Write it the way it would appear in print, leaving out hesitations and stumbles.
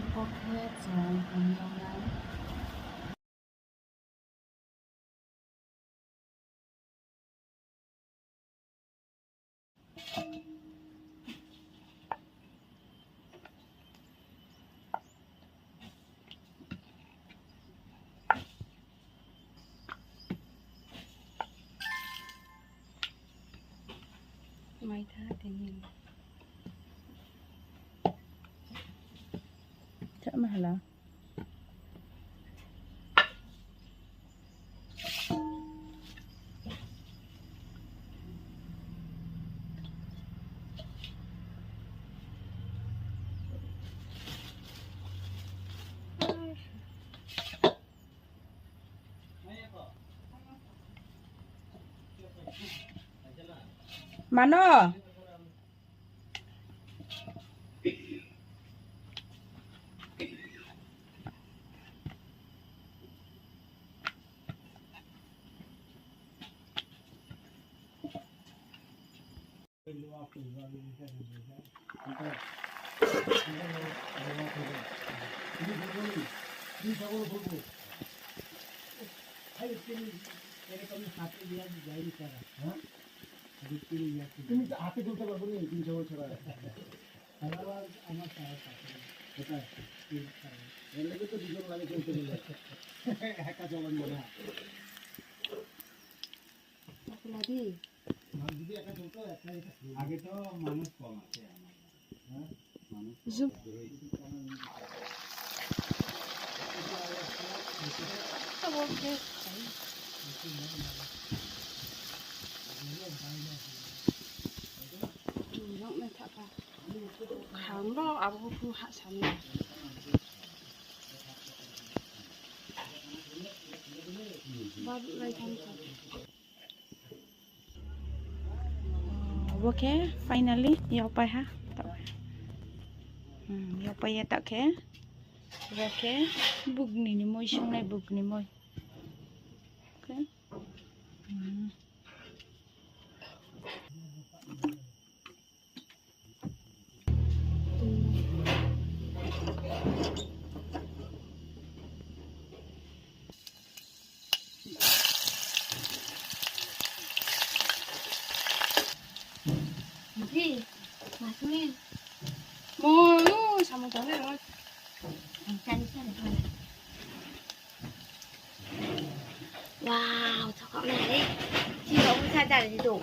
행복해 잘 건강한 mai tha thì nhìn chắc mà là Mana? তুমি তো হাতে তুলতে পারবো না 300 বছর আগে আমার কোথায় এর লেগে তো দুজন লাগে চলতে গেলে একা চলন না lagi যদি একা চলতো আগে তো মানুষ কম আছে হ্যাঁ মানুষ zoom kháng đó áo khu hạ sắn này ba lại thằng okay finally yêu bay ha yêu bay ya tak ke okay bug ni moi sung nai bug ni moi okay gì mà thôi mồi sao mà cháu này rồi chăn chăn thôi wow cho cậu này đi chị không sai ra là gì đủ